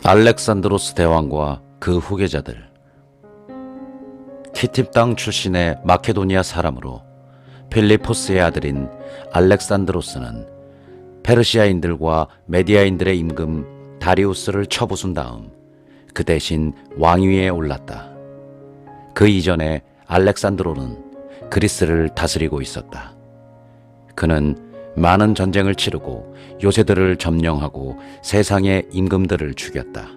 알렉산드로스 대왕과 그 후계자들. 키팁 땅 출신의 마케도니아 사람으로 필리포스의 아들인 알렉산드로스는 페르시아인들과 메디아인들의 임금 다리우스를 쳐부순 다음 그 대신 왕위에 올랐다. 그 이전에 알렉산드로는 그리스를 다스리고 있었다. 그는 많은 전쟁을 치르고 요새들을 점령하고 세상의 임금들을 죽였다.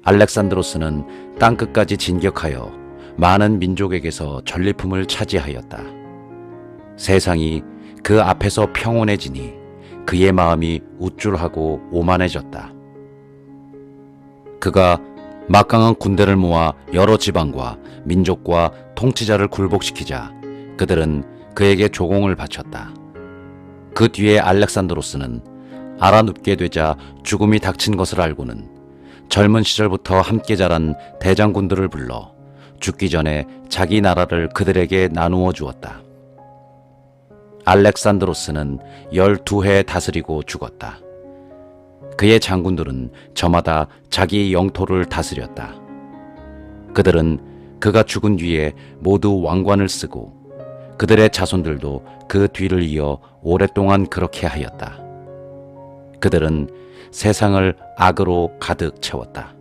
알렉산드로스는 땅끝까지 진격하여 많은 민족에게서 전리품을 차지하였다. 세상이 그 앞에서 평온해지니 그의 마음이 우쭐하고 오만해졌다. 그가 막강한 군대를 모아 여러 지방과 민족과 통치자를 굴복시키자 그들은 그에게 조공을 바쳤다. 그 뒤에 알렉산드로스는 알아눕게 되자 죽음이 닥친 것을 알고는 젊은 시절부터 함께 자란 대장군들을 불러 죽기 전에 자기 나라를 그들에게 나누어 주었다. 알렉산드로스는 12해 다스리고 죽었다. 그의 장군들은 저마다 자기 영토를 다스렸다. 그들은 그가 죽은 뒤에 모두 왕관을 쓰고 그들의 자손들도 그 뒤를 이어 오랫동안 그렇게 하였다. 그들은 세상을 악으로 가득 채웠다.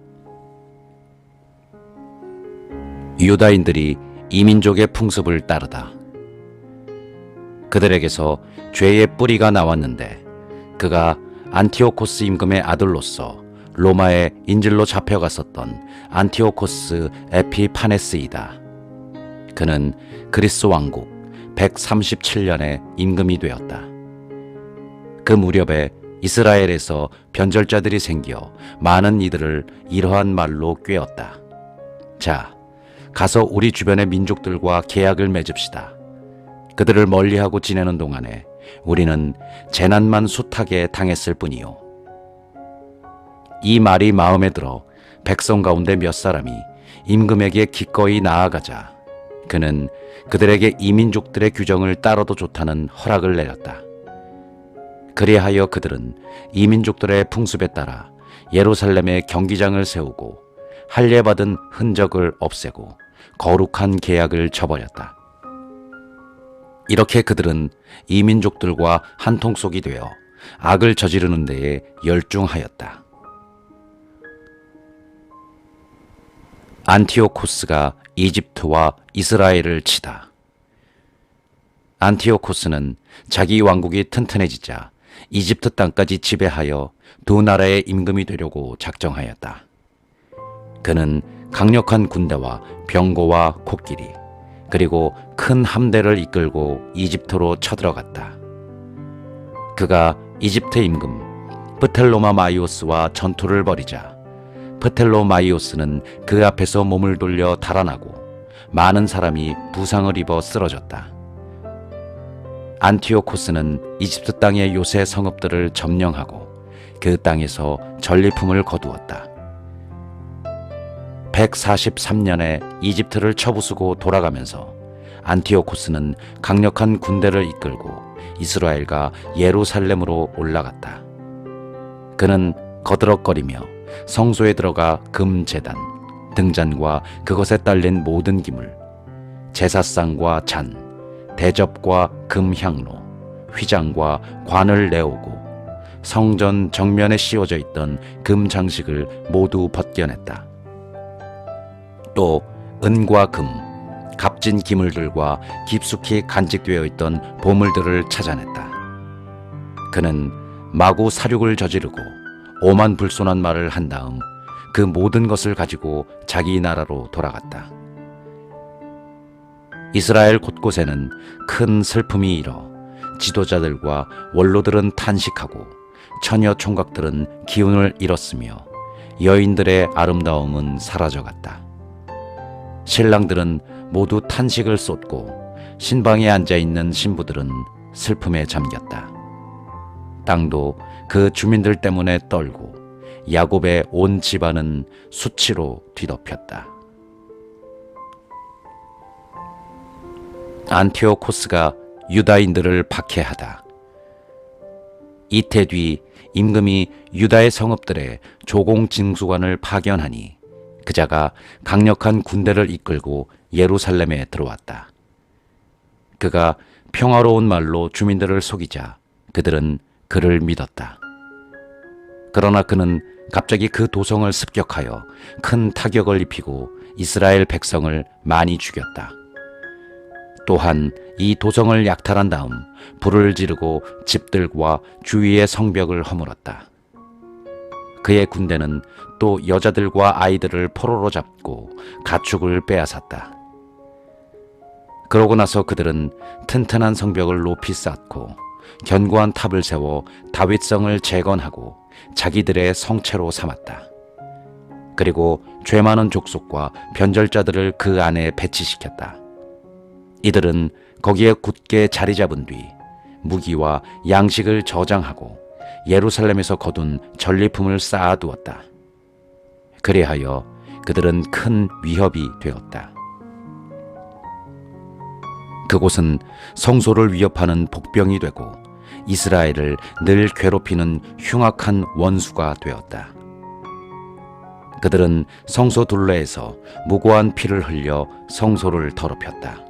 유다인들이 이민족의 풍습을 따르다. 그들에게서 죄의 뿌리가 나왔는데 그가 안티오코스 임금의 아들로서 로마의 인질로 잡혀갔었던 안티오코스 에피파네스이다. 그는 그리스 왕국 137년에 임금이 되었다. 그 무렵에 이스라엘에서 변절자들이 생겨 많은 이들을 이러한 말로 꾀었다. 자, 가서 우리 주변의 민족들과 계약을 맺읍시다. 그들을 멀리하고 지내는 동안에 우리는 재난만 숱하게 당했을 뿐이요. 이 말이 마음에 들어 백성 가운데 몇 사람이 임금에게 기꺼이 나아가자 그는 그들에게 이민족들의 규정을 따라도 좋다는 허락을 내렸다. 그리하여 그들은 이민족들의 풍습에 따라 예루살렘에 경기장을 세우고 할례받은 흔적을 없애고 거룩한 계약을 저버렸다. 이렇게 그들은 이민족들과 한통속이 되어 악을 저지르는 데에 열중하였다. 안티오코스가 이집트와 이스라엘을 치다. 안티오코스는 자기 왕국이 튼튼해지자 이집트 땅까지 지배하여 두 나라의 임금이 되려고 작정하였다. 그는 강력한 군대와 병거와 코끼리 그리고 큰 함대를 이끌고 이집트로 쳐들어갔다. 그가 이집트 임금 프텔로마마이오스와 전투를 벌이자 프텔로마이오스는 그 앞에서 몸을 돌려 달아나고 많은 사람이 부상을 입어 쓰러졌다. 안티오코스는 이집트 땅의 요새 성읍들을 점령하고 그 땅에서 전리품을 거두었다. 143년에 이집트를 쳐부수고 돌아가면서 안티오코스는 강력한 군대를 이끌고 이스라엘과 예루살렘으로 올라갔다. 그는 거드럭거리며 성소에 들어가 금제단, 등잔과 그것에 딸린 모든 기물, 제사상과 잔, 대접과 금향로, 휘장과 관을 내오고 성전 정면에 씌워져 있던 금 장식을 모두 벗겨냈다. 또 은과 금, 값진 기물들과 깊숙이 간직되어 있던 보물들을 찾아냈다. 그는 마구 사륙을 저지르고 오만불손한 말을 한 다음 그 모든 것을 가지고 자기 나라로 돌아갔다. 이스라엘 곳곳에는 큰 슬픔이 일어 지도자들과 원로들은 탄식하고 처녀 총각들은 기운을 잃었으며 여인들의 아름다움은 사라져갔다. 신랑들은 모두 탄식을 쏟고 신방에 앉아있는 신부들은 슬픔에 잠겼다. 땅도 그 주민들 때문에 떨고 야곱의 온 집안은 수치로 뒤덮였다. 안티오코스가 유다인들을 박해하다. 이태 뒤 임금이 유다의 성읍들에 조공 징수관을 파견하니 그자가 강력한 군대를 이끌고 예루살렘에 들어왔다. 그가 평화로운 말로 주민들을 속이자 그들은 그를 믿었다. 그러나 그는 갑자기 그 도성을 습격하여 큰 타격을 입히고 이스라엘 백성을 많이 죽였다. 또한 이 도성을 약탈한 다음 불을 지르고 집들과 주위의 성벽을 허물었다. 그의 군대는 또 여자들과 아이들을 포로로 잡고 가축을 빼앗았다. 그러고 나서 그들은 튼튼한 성벽을 높이 쌓고 견고한 탑을 세워 다윗성을 재건하고 자기들의 성체로 삼았다. 그리고 죄 많은 족속과 변절자들을 그 안에 배치시켰다. 이들은 거기에 굳게 자리 잡은 뒤 무기와 양식을 저장하고 예루살렘에서 거둔 전리품을 쌓아두었다. 그리하여 그들은 큰 위협이 되었다. 그곳은 성소를 위협하는 복병이 되고 이스라엘을 늘 괴롭히는 흉악한 원수가 되었다. 그들은 성소 둘레에서 무고한 피를 흘려 성소를 더럽혔다.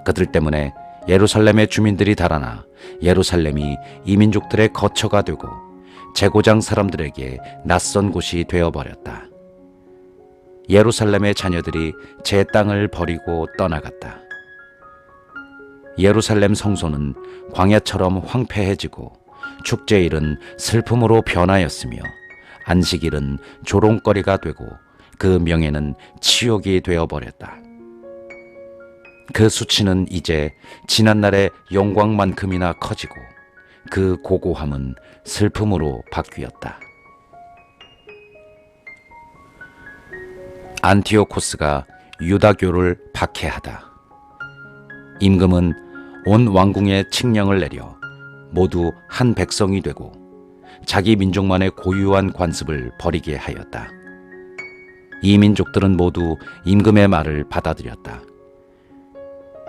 그들 때문에 예루살렘의 주민들이 달아나 예루살렘이 이민족들의 거처가 되고 제고장 사람들에게 낯선 곳이 되어버렸다. 예루살렘의 자녀들이 제 땅을 버리고 떠나갔다. 예루살렘 성소는 광야처럼 황폐해지고 축제일은 슬픔으로 변하였으며 안식일은 조롱거리가 되고 그 명예는 치욕이 되어버렸다. 그 수치는 이제 지난날의 영광만큼이나 커지고 그 고고함은 슬픔으로 바뀌었다. 안티오코스가 유다교를 박해하다. 임금은 온 왕궁에 칙령을 내려 모두 한 백성이 되고 자기 민족만의 고유한 관습을 버리게 하였다. 이 민족들은 모두 임금의 말을 받아들였다.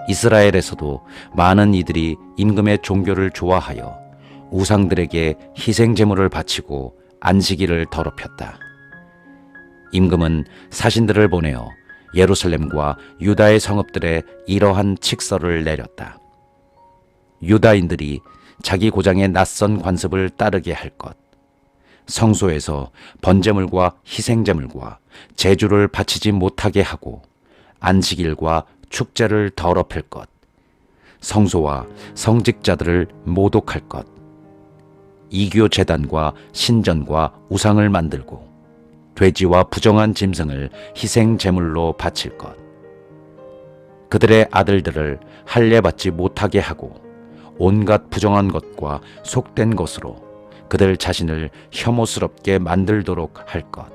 이스라엘에서도 많은 이들이 임금의 종교를 좋아하여 우상들에게 희생제물을 바치고 안식일을 더럽혔다. 임금은 사신들을 보내어 예루살렘과 유다의 성읍들에 이러한 칙서를 내렸다. 유다인들이 자기 고장의 낯선 관습을 따르게 할 것, 성소에서 번제물과 희생제물과 제주를 바치지 못하게 하고 안식일과 축제를 더럽힐 것, 성소와 성직자들을 모독할 것, 이교 제단과 신전과 우상을 만들고 돼지와 부정한 짐승을 희생 제물로 바칠 것, 그들의 아들들을 할례받지 못하게 하고 온갖 부정한 것과 속된 것으로 그들 자신을 혐오스럽게 만들도록 할 것,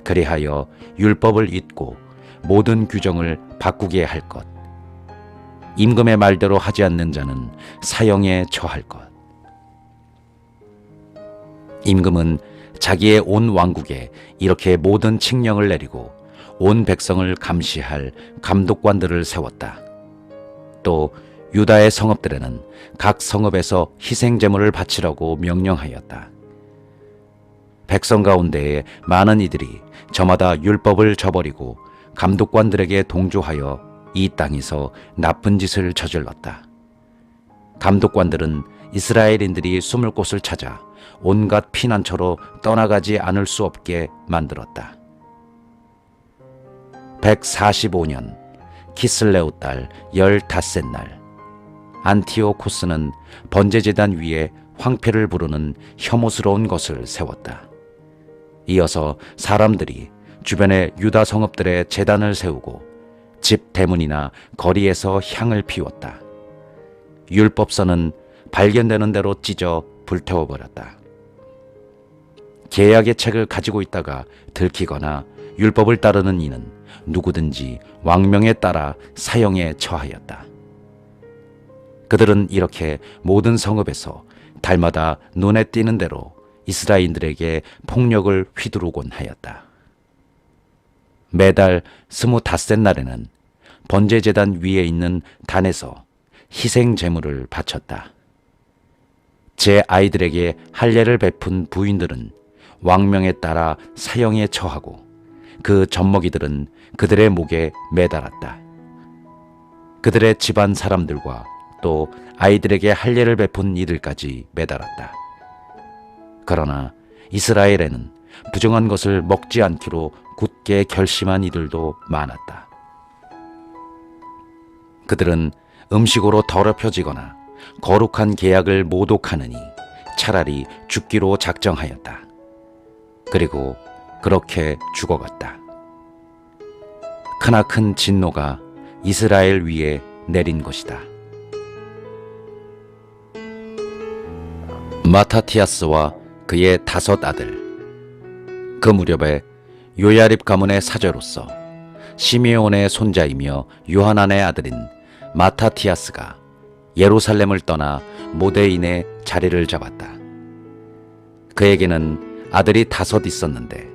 그리하여 율법을 잊고 모든 규정을 바꾸게 할 것, 임금의 말대로 하지 않는 자는 사형에 처할 것. 임금은 자기의 온 왕국에 이렇게 모든 칙령을 내리고 온 백성을 감시할 감독관들을 세웠다. 또 유다의 성읍들에는 각 성읍에서 희생제물을 바치라고 명령하였다. 백성 가운데에 많은 이들이 저마다 율법을 저버리고 감독관들에게 동조하여 이 땅에서 나쁜 짓을 저질렀다. 감독관들은 이스라엘인들이 숨을 곳을 찾아 온갖 피난처로 떠나가지 않을 수 없게 만들었다. 145년 키슬레오 달 15날 안티오코스는 번제제단 위에 황폐를 부르는 혐오스러운 것을 세웠다. 이어서 사람들이 주변의 유다 성읍들에 제단을 세우고 집 대문이나 거리에서 향을 피웠다. 율법서는 발견되는 대로 찢어 불태워버렸다. 계약의 책을 가지고 있다가 들키거나 율법을 따르는 이는 누구든지 왕명에 따라 사형에 처하였다. 그들은 이렇게 모든 성읍에서 달마다 눈에 띄는 대로 이스라엘인들에게 폭력을 휘두르곤 하였다. 매달 25날에는 번제제단 위에 있는 단에서 희생 제물을 바쳤다. 제 아이들에게 할례를 베푼 부인들은 왕명에 따라 사형에 처하고 그 젖먹이들은 그들의 목에 매달았다. 그들의 집안 사람들과 또 아이들에게 할례를 베푼 이들까지 매달았다. 그러나 이스라엘에는 부정한 것을 먹지 않기로 굳게 결심한 이들도 많았다. 그들은 음식으로 더럽혀지거나 거룩한 계약을 모독하느니 차라리 죽기로 작정하였다. 그리고 그렇게 죽어갔다. 크나큰 진노가 이스라엘 위에 내린 것이다. 마타티아스와 그의 5 아들. 그 무렵에 요야립 가문의 사제로서 시메온의 손자이며 요하난의 아들인 마타티아스가 예루살렘을 떠나 모데인의 자리를 잡았다. 그에게는 아들이 5 있었는데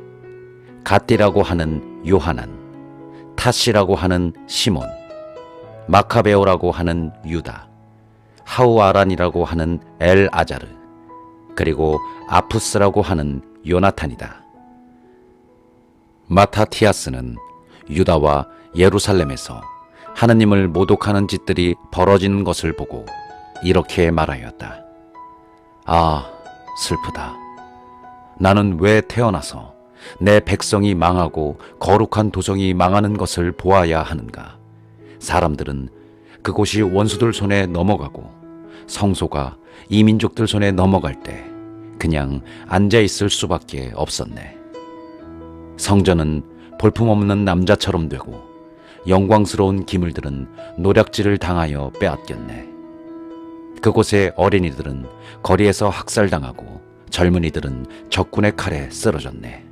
갓디라고 하는 요하난, 타시라고 하는 시몬, 마카베오라고 하는 유다, 하우아란이라고 하는 엘아자르, 그리고 아푸스라고 하는 요나탄이다. 마타티아스는 유다와 예루살렘에서 하느님을 모독하는 짓들이 벌어지는 것을 보고 이렇게 말하였다. 아, 슬프다. 나는 왜 태어나서 내 백성이 망하고 거룩한 도성이 망하는 것을 보아야 하는가. 사람들은 그곳이 원수들 손에 넘어가고 성소가 이민족들 손에 넘어갈 때 그냥 앉아있을 수밖에 없었네. 성전은 볼품없는 남자처럼 되고 영광스러운 기물들은 노략질을 당하여 빼앗겼네. 그곳의 어린이들은 거리에서 학살당하고 젊은이들은 적군의 칼에 쓰러졌네.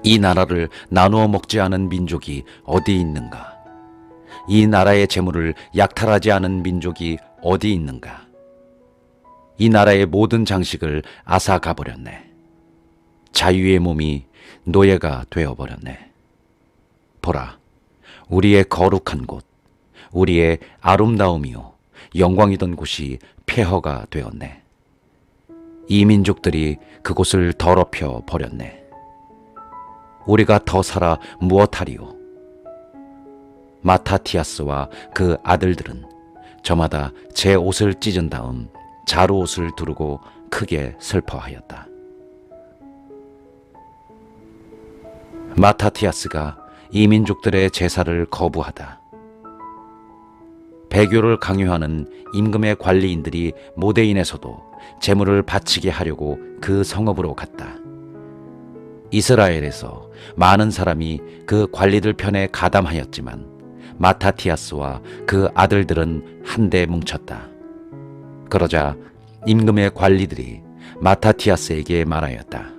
이 나라를 나누어 먹지 않은 민족이 어디 있는가? 이 나라의 재물을 약탈하지 않은 민족이 어디 있는가? 이 나라의 모든 장식을 앗아가 버렸네. 자유의 몸이 노예가 되어버렸네. 보라, 우리의 거룩한 곳, 우리의 아름다움이요 영광이던 곳이 폐허가 되었네. 이 민족들이 그곳을 더럽혀 버렸네. 우리가 더 살아 무엇하리요? 마타티아스와 그 아들들은 저마다 제 옷을 찢은 다음 자루옷을 두르고 크게 슬퍼하였다. 마타티아스가 이 민족들의 제사를 거부하다. 배교를 강요하는 임금의 관리인들이 모데인에서도 제물을 바치게 하려고 그 성읍으로 갔다. 이스라엘에서 많은 사람이 그 관리들 편에 가담하였지만 마타티아스와 그 아들들은 한데 뭉쳤다. 그러자 임금의 관리들이 마타티아스에게 말하였다.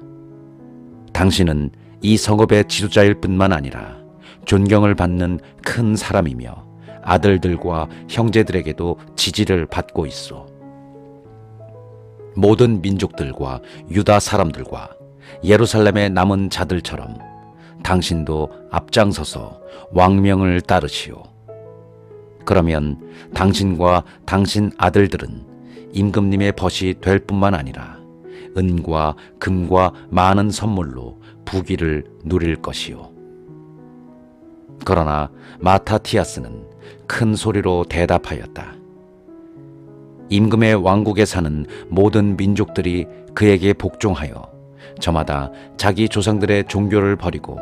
당신은 이 성읍의 지도자일 뿐만 아니라 존경을 받는 큰 사람이며 아들들과 형제들에게도 지지를 받고 있어. 모든 민족들과 유다 사람들과 예루살렘의 남은 자들처럼 당신도 앞장서서 왕명을 따르시오. 그러면 당신과 당신 아들들은 임금님의 벗이 될 뿐만 아니라 은과 금과 많은 선물로 부귀를 누릴 것이오. 그러나 마타티아스는 큰 소리로 대답하였다. 임금의 왕국에 사는 모든 민족들이 그에게 복종하여 저마다 자기 조상들의 종교를 버리고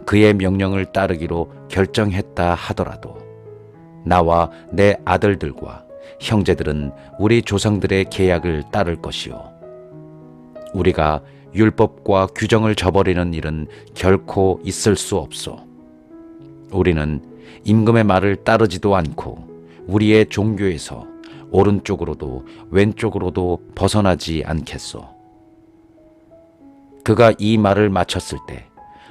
그의 명령을 따르기로 결정했다 하더라도 나와 내 아들들과 형제들은 우리 조상들의 계약을 따를 것이요. 우리가 율법과 규정을 저버리는 일은 결코 있을 수 없소. 우리는 임금의 말을 따르지도 않고 우리의 종교에서 오른쪽으로도 왼쪽으로도 벗어나지 않겠소. 그가 이 말을 마쳤을 때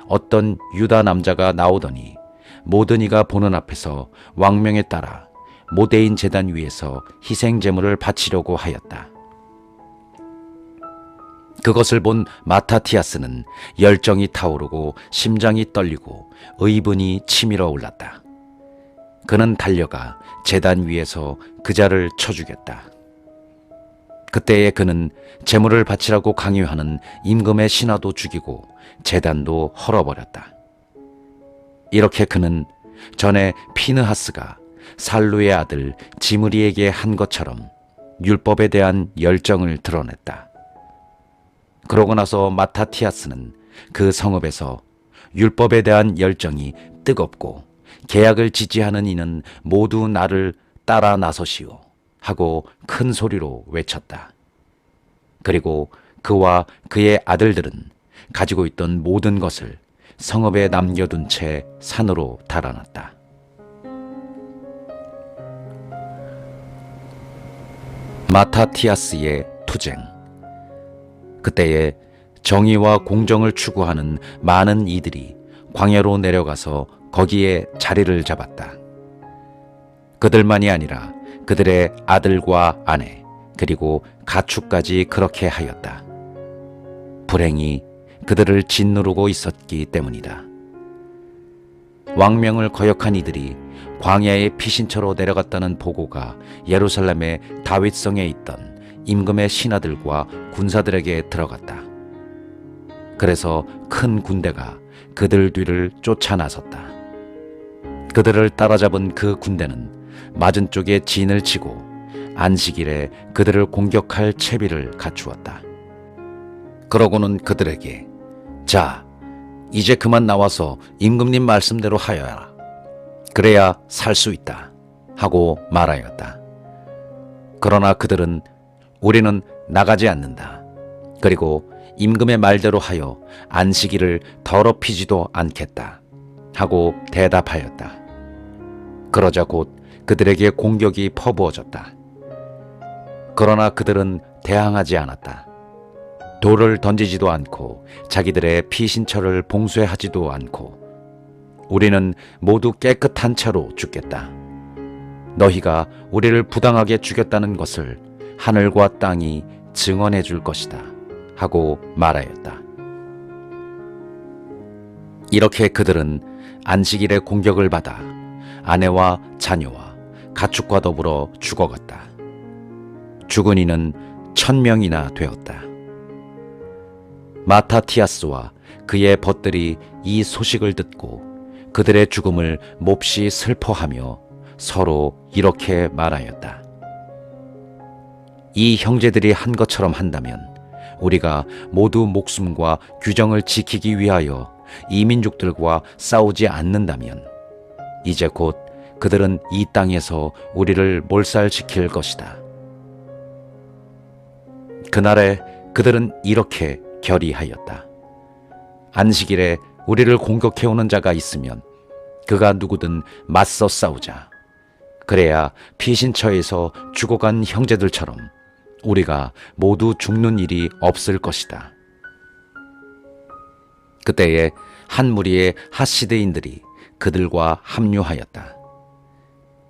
어떤 유다 남자가 나오더니 모든 이가 보는 앞에서 왕명에 따라 모데인 제단 위에서 희생 제물을 바치려고 하였다. 그것을 본 마타티아스는 열정이 타오르고 심장이 떨리고 의분이 치밀어 올랐다. 그는 달려가 제단 위에서 그 자를 쳐 죽였다. 그때에 그는 제물을 바치라고 강요하는 임금의 신하도 죽이고 제단도 헐어버렸다. 이렇게 그는 전에 피느하스가 살루의 아들 지므리에게 한 것처럼 율법에 대한 열정을 드러냈다. 그러고 나서 마타티아스는 그 성읍에서 율법에 대한 열정이 뜨겁고 계약을 지지하는 이는 모두 나를 따라 나서시오 하고 큰 소리로 외쳤다. 그리고 그와 그의 아들들은 가지고 있던 모든 것을 성읍에 남겨둔 채 산으로 달아났다. 마타티아스의 투쟁. 그때에 정의와 공정을 추구하는 많은 이들이 광야로 내려가서 거기에 자리를 잡았다. 그들만이 아니라 그들의 아들과 아내 그리고 가축까지 그렇게 하였다. 불행이 그들을 짓누르고 있었기 때문이다. 왕명을 거역한 이들이 광야의 피신처로 내려갔다는 보고가 예루살렘의 다윗성에 있던 임금의 신하들과 군사들에게 들어갔다. 그래서 큰 군대가 그들 뒤를 쫓아 나섰다. 그들을 따라잡은 그 군대는 맞은 쪽에 진을 치고 안식일에 그들을 공격할 채비를 갖추었다. 그러고는 그들에게 자, 이제 그만 나와서 임금님 말씀대로 하여라. 그래야 살 수 있다 하고 말하였다. 그러나 그들은 우리는 나가지 않는다. 그리고 임금의 말대로 하여 안식일을 더럽히지도 않겠다 하고 대답하였다. 그러자 곧 그들에게 공격이 퍼부어졌다. 그러나 그들은 대항하지 않았다. 돌을 던지지도 않고 자기들의 피신처를 봉쇄하지도 않고 우리는 모두 깨끗한 채로 죽겠다. 너희가 우리를 부당하게 죽였다는 것을 하늘과 땅이 증언해 줄 것이다 하고 말하였다. 이렇게 그들은 안식일에 공격을 받아 아내와 자녀와 가축과 더불어 죽어갔다. 죽은 이는 1000명이나 되었다. 마타티아스와 그의 벗들이 이 소식을 듣고 그들의 죽음을 몹시 슬퍼하며 서로 이렇게 말하였다. 이 형제들이 한 것처럼 한다면 우리가 모두 목숨과 규정을 지키기 위하여 이 민족들과 싸우지 않는다면 이제 곧 그들은 이 땅에서 우리를 몰살시킬 것이다. 그날에 그들은 이렇게 결의하였다. 안식일에 우리를 공격해오는 자가 있으면 그가 누구든 맞서 싸우자. 그래야 피신처에서 죽어간 형제들처럼 우리가 모두 죽는 일이 없을 것이다. 그때에 한 무리의 하시드인들이 그들과 합류하였다.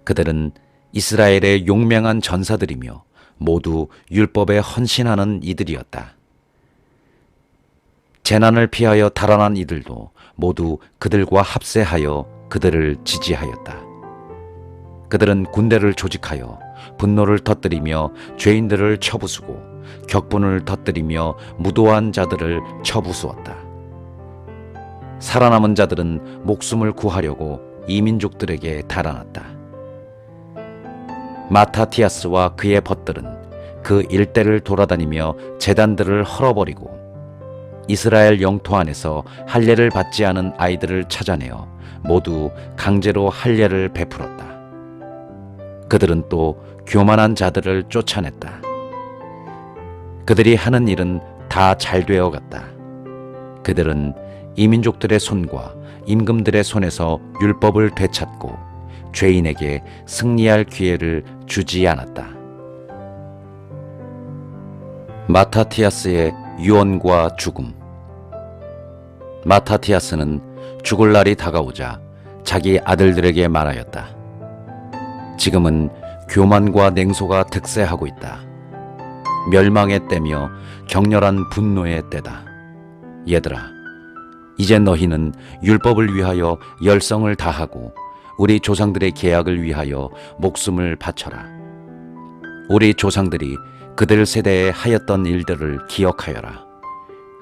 그들은 이스라엘의 용맹한 전사들이며 모두 율법에 헌신하는 이들이었다. 재난을 피하여 달아난 이들도 모두 그들과 합세하여 그들을 지지하였다. 그들은 군대를 조직하여 분노를 터뜨리며 죄인들을 쳐부수고 격분을 터뜨리며 무도한 자들을 쳐부수었다. 살아남은 자들은 목숨을 구하려고 이민족들에게 달아났다. 마타티아스와 그의 벗들은 그 일대를 돌아다니며 제단들을 헐어버리고 이스라엘 영토 안에서 할례를 받지 않은 아이들을 찾아내어 모두 강제로 할례를 베풀었다. 그들은 또 교만한 자들을 쫓아냈다. 그들이 하는 일은 다 잘되어 갔다. 그들은 이민족들의 손과 임금들의 손에서 율법을 되찾고 죄인에게 승리할 기회를 주지 않았다. 마타티아스의 유언과 죽음. 마타티아스는 죽을 날이 다가오자 자기 아들들에게 말하였다. 지금은 교만과 냉소가 득세하고 있다. 멸망의 때며 격렬한 분노의 때다. 얘들아, 이제 너희는 율법을 위하여 열성을 다하고 우리 조상들의 계약을 위하여 목숨을 바쳐라. 우리 조상들이 그들 세대에 하였던 일들을 기억하여라.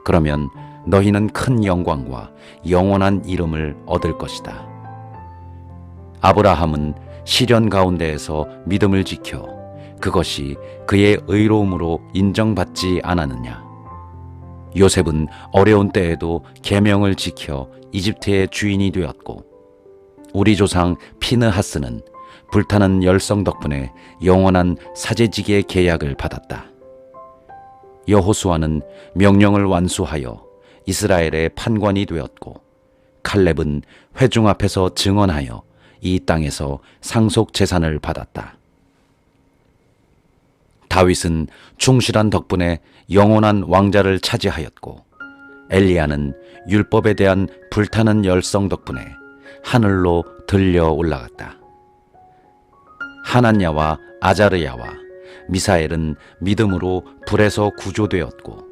그러면 너희는 큰 영광과 영원한 이름을 얻을 것이다. 아브라함은 시련 가운데에서 믿음을 지켜 그것이 그의 의로움으로 인정받지 않았느냐? 요셉은 어려운 때에도 계명을 지켜 이집트의 주인이 되었고, 우리 조상 피느하스는 불타는 열성 덕분에 영원한 사제직의 계약을 받았다. 여호수아는 명령을 완수하여 이스라엘의 판관이 되었고, 칼렙은 회중 앞에서 증언하여 이 땅에서 상속 재산을 받았다. 다윗은 충실한 덕분에 영원한 왕자를 차지하였고, 엘리야는 율법에 대한 불타는 열성 덕분에 하늘로 들려 올라갔다. 하나냐와 아자르야와 미사엘은 믿음으로 불에서 구조되었고,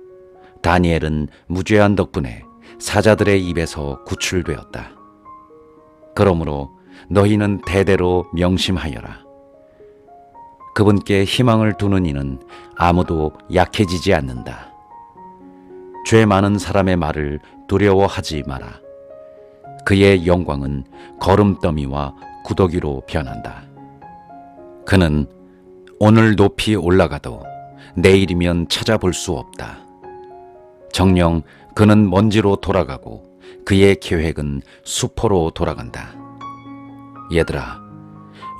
다니엘은 무죄한 덕분에 사자들의 입에서 구출되었다. 그러므로 너희는 대대로 명심하여라. 그분께 희망을 두는 이는 아무도 약해지지 않는다. 죄 많은 사람의 말을 두려워하지 마라. 그의 영광은 거름더미와 구더기로 변한다. 그는 오늘 높이 올라가도 내일이면 찾아볼 수 없다. 정녕 그는 먼지로 돌아가고 그의 계획은 수포로 돌아간다. 얘들아,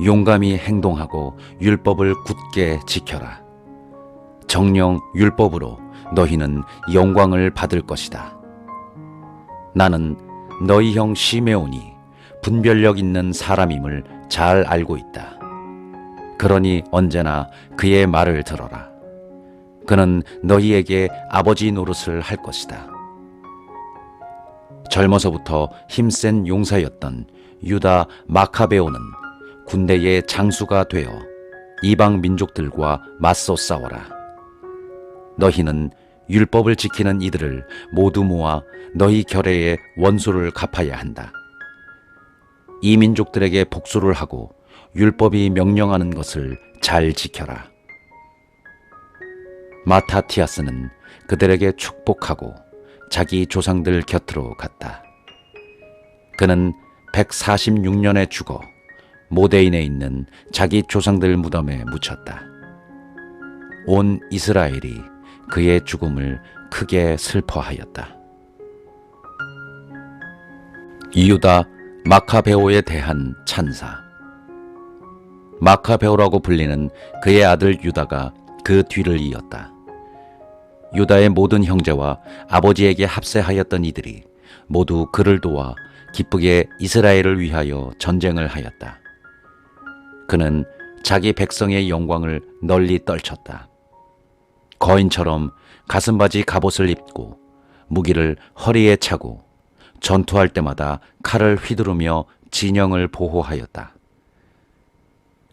용감히 행동하고 율법을 굳게 지켜라. 정녕 율법으로 너희는 영광을 받을 것이다. 나는 너희 형 시메온이 분별력 있는 사람임을 잘 알고 있다. 그러니 언제나 그의 말을 들어라. 그는 너희에게 아버지 노릇을 할 것이다. 젊어서부터 힘센 용사였던 유다 마카베오는 군대의 장수가 되어 이방 민족들과 맞서 싸워라. 너희는 율법을 지키는 이들을 모두 모아 너희 결의의 원수를 갚아야 한다. 이 민족들에게 복수를 하고 율법이 명령하는 것을 잘 지켜라. 마타티아스는 그들에게 축복하고 자기 조상들 곁으로 갔다. 그는 146년에 죽어 모데인에 있는 자기 조상들 무덤에 묻혔다. 온 이스라엘이 그의 죽음을 크게 슬퍼하였다. 유다 마카베오에 대한 찬사. 마카베오라고 불리는 그의 아들 유다가 그 뒤를 이었다. 유다의 모든 형제와 아버지에게 합세하였던 이들이 모두 그를 도와 기쁘게 이스라엘을 위하여 전쟁을 하였다. 그는 자기 백성의 영광을 널리 떨쳤다. 거인처럼 가슴바지 갑옷을 입고 무기를 허리에 차고 전투할 때마다 칼을 휘두르며 진영을 보호하였다.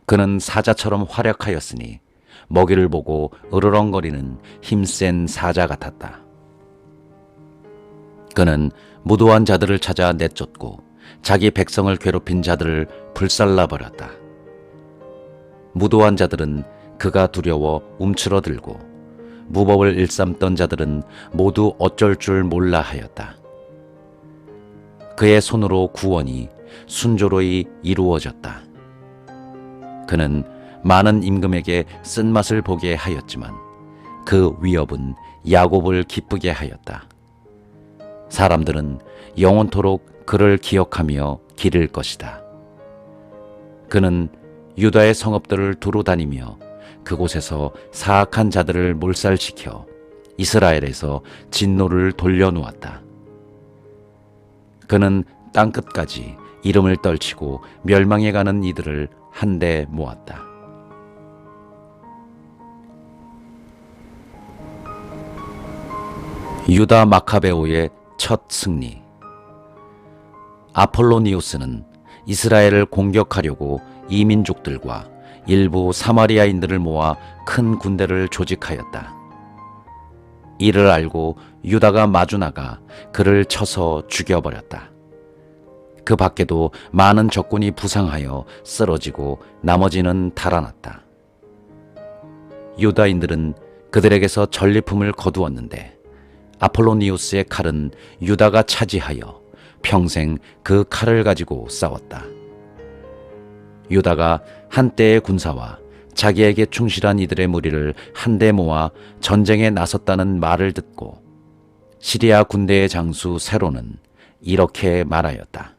그는 사자처럼 활약하였으니 먹이를 보고 으르렁거리는 힘센 사자 같았다. 그는 무도한 자들을 찾아 내쫓고 자기 백성을 괴롭힌 자들을 불살라버렸다. 무도한 자들은 그가 두려워 움츠러들고 무법을 일삼던 자들은 모두 어쩔 줄 몰라 하였다. 그의 손으로 구원이 순조로이 이루어졌다. 그는 많은 임금에게 쓴맛을 보게 하였지만 그 위협은 야곱을 기쁘게 하였다. 사람들은 영원토록 그를 기억하며 기를 것이다. 그는 유다의 성읍들을 두루 다니며 그곳에서 사악한 자들을 몰살시켜 이스라엘에서 진노를 돌려놓았다. 그는 땅끝까지 이름을 떨치고 멸망해가는 이들을 한데 모았다. 유다 마카베오의 첫 승리. 아폴로니우스는 이스라엘을 공격하려고 이민족들과 일부 사마리아인들을 모아 큰 군대를 조직하였다. 이를 알고 유다가 마주나가 그를 쳐서 죽여버렸다. 그 밖에도 많은 적군이 부상하여 쓰러지고 나머지는 달아났다. 유다인들은 그들에게서 전리품을 거두었는데 아폴로니우스의 칼은 유다가 차지하여 평생 그 칼을 가지고 싸웠다. 유다가 한때의 군사와 자기에게 충실한 이들의 무리를 한데 모아 전쟁에 나섰다는 말을 듣고 시리아 군대의 장수 세론은 이렇게 말하였다.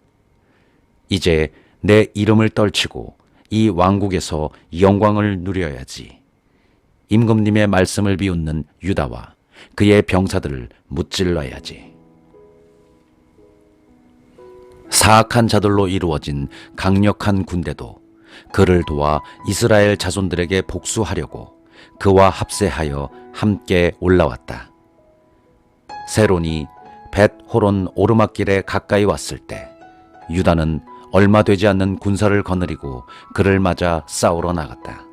이제 내 이름을 떨치고 이 왕국에서 영광을 누려야지. 임금님의 말씀을 비웃는 유다와 그의 병사들을 무찔러야지. 사악한 자들로 이루어진 강력한 군대도 그를 도와 이스라엘 자손들에게 복수하려고 그와 합세하여 함께 올라왔다. 세론이 벳 호론 오르막길에 가까이 왔을 때 유다는 얼마 되지 않는 군사를 거느리고 그를 맞아 싸우러 나갔다.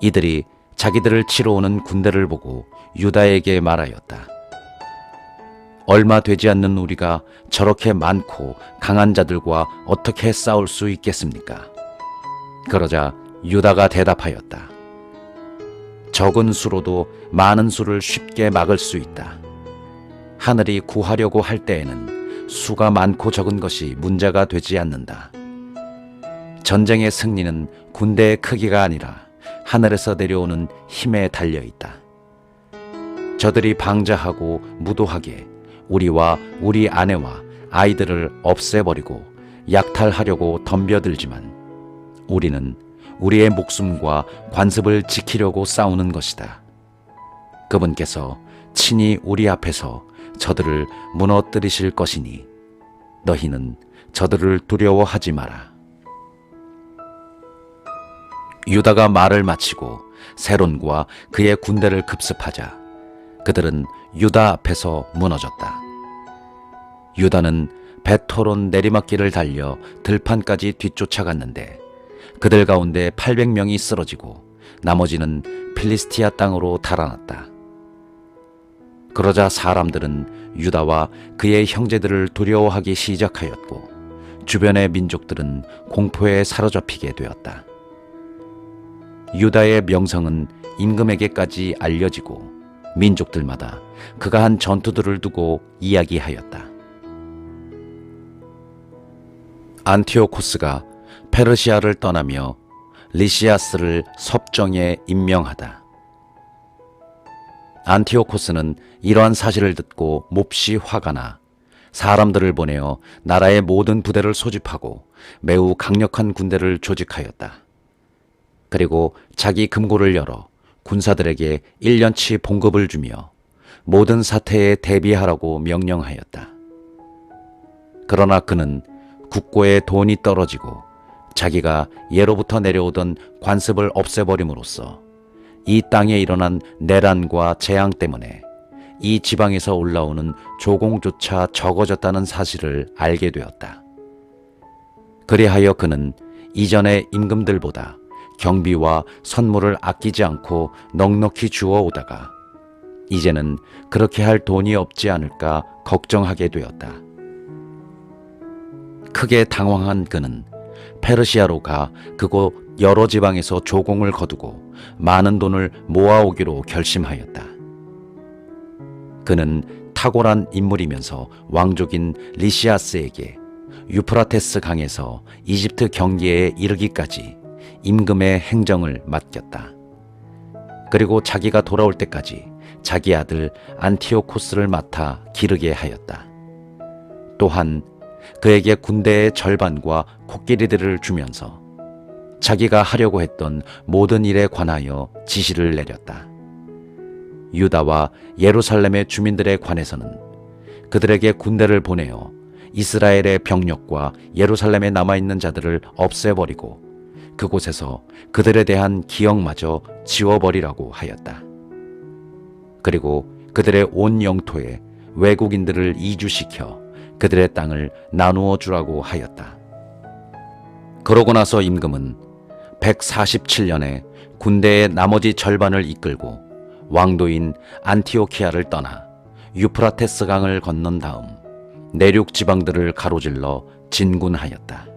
이들이 자기들을 치러 오는 군대를 보고 유다에게 말하였다. 얼마 되지 않는 우리가 저렇게 많고 강한 자들과 어떻게 싸울 수 있겠습니까? 그러자 유다가 대답하였다. 적은 수로도 많은 수를 쉽게 막을 수 있다. 하늘이 구하려고 할 때에는 수가 많고 적은 것이 문제가 되지 않는다. 전쟁의 승리는 군대의 크기가 아니라 하늘에서 내려오는 힘에 달려있다. 저들이 방자하고 무도하게 우리와 우리 아내와 아이들을 없애버리고 약탈하려고 덤벼들지만 우리는 우리의 목숨과 관습을 지키려고 싸우는 것이다. 그분께서 친히 우리 앞에서 저들을 무너뜨리실 것이니 너희는 저들을 두려워하지 마라. 유다가 말을 마치고 세론과 그의 군대를 급습하자 그들은 유다 앞에서 무너졌다. 유다는 벳호론 내리막길을 달려 들판까지 뒤쫓아갔는데 그들 가운데 800명이 쓰러지고 나머지는 필리스티아 땅으로 달아났다. 그러자 사람들은 유다와 그의 형제들을 두려워하기 시작하였고 주변의 민족들은 공포에 사로잡히게 되었다. 유다의 명성은 임금에게까지 알려지고 민족들마다 그가 한 전투들을 두고 이야기하였다. 안티오코스가 페르시아를 떠나며 리시아스를 섭정에 임명하다. 안티오코스는 이러한 사실을 듣고 몹시 화가 나 사람들을 보내어 나라의 모든 부대를 소집하고 매우 강력한 군대를 조직하였다. 그리고 자기 금고를 열어 군사들에게 1년치 봉급을 주며 모든 사태에 대비하라고 명령하였다. 그러나 그는 국고에 돈이 떨어지고 자기가 예로부터 내려오던 관습을 없애버림으로써 이 땅에 일어난 내란과 재앙 때문에 이 지방에서 올라오는 조공조차 적어졌다는 사실을 알게 되었다. 그리하여 그는 이전의 임금들보다 경비와 선물을 아끼지 않고 넉넉히 주어 오다가 이제는 그렇게 할 돈이 없지 않을까 걱정하게 되었다. 크게 당황한 그는 페르시아로 가 그곳 여러 지방에서 조공을 거두고 많은 돈을 모아오기로 결심하였다. 그는 탁월한 인물이면서 왕족인 리시아스에게 유프라테스 강에서 이집트 경계에 이르기까지 임금의 행정을 맡겼다. 그리고 자기가 돌아올 때까지 자기 아들 안티오코스를 맡아 기르게 하였다. 또한 그에게 군대의 절반과 코끼리들을 주면서 자기가 하려고 했던 모든 일에 관하여 지시를 내렸다. 유다와 예루살렘의 주민들에 관해서는 그들에게 군대를 보내어 이스라엘의 병력과 예루살렘에 남아있는 자들을 없애버리고 그곳에서 그들에 대한 기억마저 지워버리라고 하였다. 그리고 그들의 온 영토에 외국인들을 이주시켜 그들의 땅을 나누어 주라고 하였다. 그러고 나서 임금은 147년에 군대의 나머지 절반을 이끌고 왕도인 안티오키아를 떠나 유프라테스 강을 건넌 다음 내륙 지방들을 가로질러 진군하였다.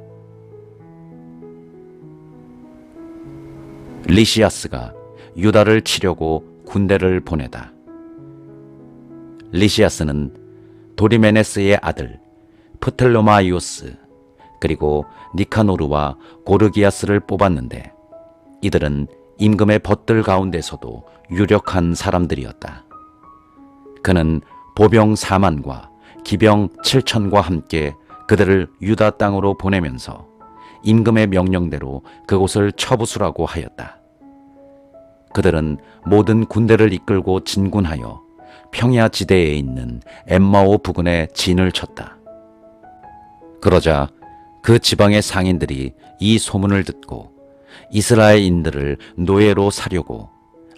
리시아스가 유다를 치려고 군대를 보내다. 리시아스는 도리메네스의 아들 프텔로마이오스 그리고 니카노르와 고르기아스를 뽑았는데 이들은 임금의 벗들 가운데서도 유력한 사람들이었다. 그는 보병 4만과 기병 7천과 함께 그들을 유다 땅으로 보내면서 임금의 명령대로 그곳을 처부수라고 하였다. 그들은 모든 군대를 이끌고 진군하여 평야 지대에 있는 엠마오 부근에 진을 쳤다. 그러자 그 지방의 상인들이 이 소문을 듣고 이스라엘인들을 노예로 사려고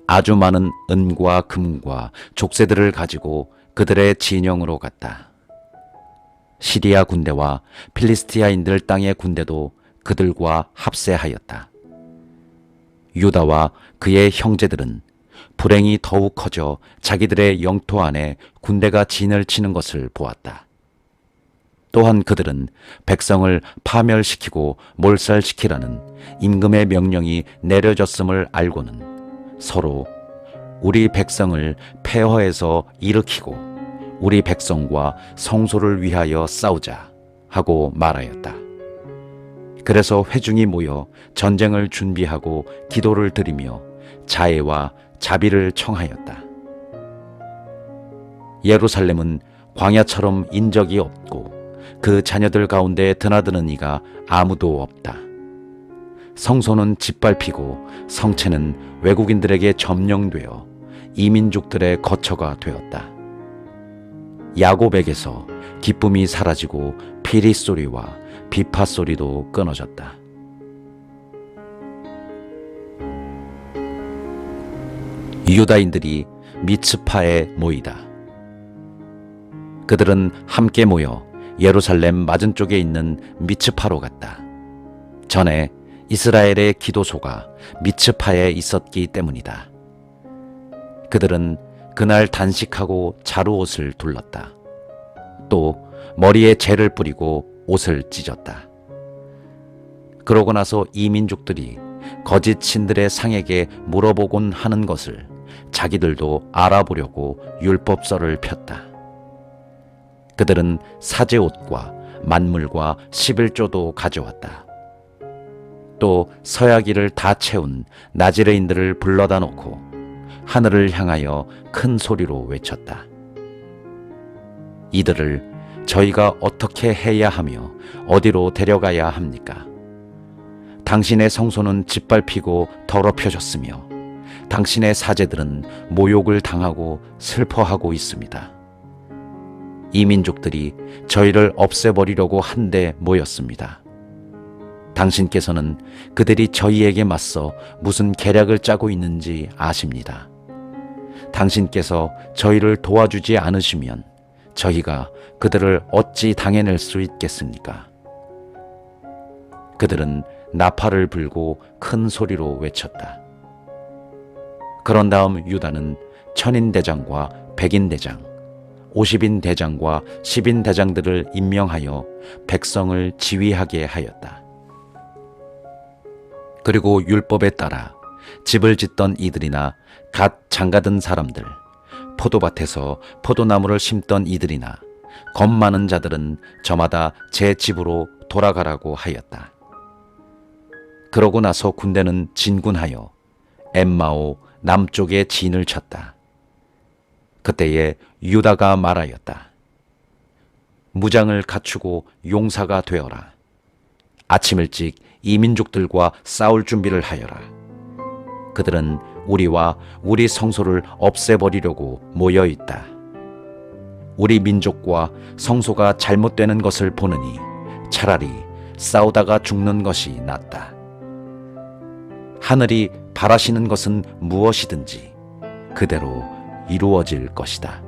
아주 많은 은과 금과 족쇄들을 가지고 그들의 진영으로 갔다. 시리아 군대와 필리스티아인들 땅의 군대도 그들과 합세하였다. 유다와 그의 형제들은 불행이 더욱 커져 자기들의 영토 안에 군대가 진을 치는 것을 보았다. 또한 그들은 백성을 파멸시키고 몰살시키라는 임금의 명령이 내려졌음을 알고는 서로 우리 백성을 폐허해서 일으키고 우리 백성과 성소를 위하여 싸우자 하고 말하였다. 그래서 회중이 모여 전쟁을 준비하고 기도를 드리며 자애와 자비를 청하였다. 예루살렘은 광야처럼 인적이 없고 그 자녀들 가운데 드나드는 이가 아무도 없다. 성소는 짓밟히고 성체는 외국인들에게 점령되어 이민족들의 거처가 되었다. 야곱에게서 기쁨이 사라지고 피리 소리와 비파 소리도 끊어졌다. 유다인들이 미츠파에 모이다. 그들은 함께 모여 예루살렘 맞은쪽에 있는 미츠파로 갔다. 전에 이스라엘의 기도소가 미츠파에 있었기 때문이다. 그들은 그날 단식하고 자루옷을 둘렀다. 또 머리에 재를 뿌리고 옷을 찢었다. 그러고 나서 이 민족들이 거짓 신들의 상에게 물어보곤 하는 것을 자기들도 알아보려고 율법서를 폈다. 그들은 사제옷과 만물과 11조도 가져왔다. 또 서야기를 다 채운 나지레인들을 불러다 놓고 하늘을 향하여 큰 소리로 외쳤다. 이들을 저희가 어떻게 해야 하며 어디로 데려가야 합니까? 당신의 성소는 짓밟히고 더럽혀졌으며 당신의 사제들은 모욕을 당하고 슬퍼하고 있습니다. 이 민족들이 저희를 없애버리려고 한데 모였습니다. 당신께서는 그들이 저희에게 맞서 무슨 계략을 짜고 있는지 아십니다. 당신께서 저희를 도와주지 않으시면 저희가 그들을 어찌 당해낼 수 있겠습니까? 그들은 나팔을 불고 큰 소리로 외쳤다. 그런 다음 유다는 천인대장과 백인대장, 50인 대장과 10인 대장들을 임명하여 백성을 지휘하게 하였다. 그리고 율법에 따라 집을 짓던 이들이나 갓 장가든 사람들, 포도밭에서 포도나무를 심던 이들이나 겁 많은 자들은 저마다 제 집으로 돌아가라고 하였다. 그러고 나서 군대는 진군하여 엠마오 남쪽에 진을 쳤다. 그때에 유다가 말하였다. 무장을 갖추고 용사가 되어라. 아침 일찍 이 민족들과 싸울 준비를 하여라. 그들은 우리와 우리 성소를 없애버리려고 모여있다. 우리 민족과 성소가 잘못되는 것을 보느니 차라리 싸우다가 죽는 것이 낫다. 하늘이 바라시는 것은 무엇이든지 그대로 이루어질 것이다.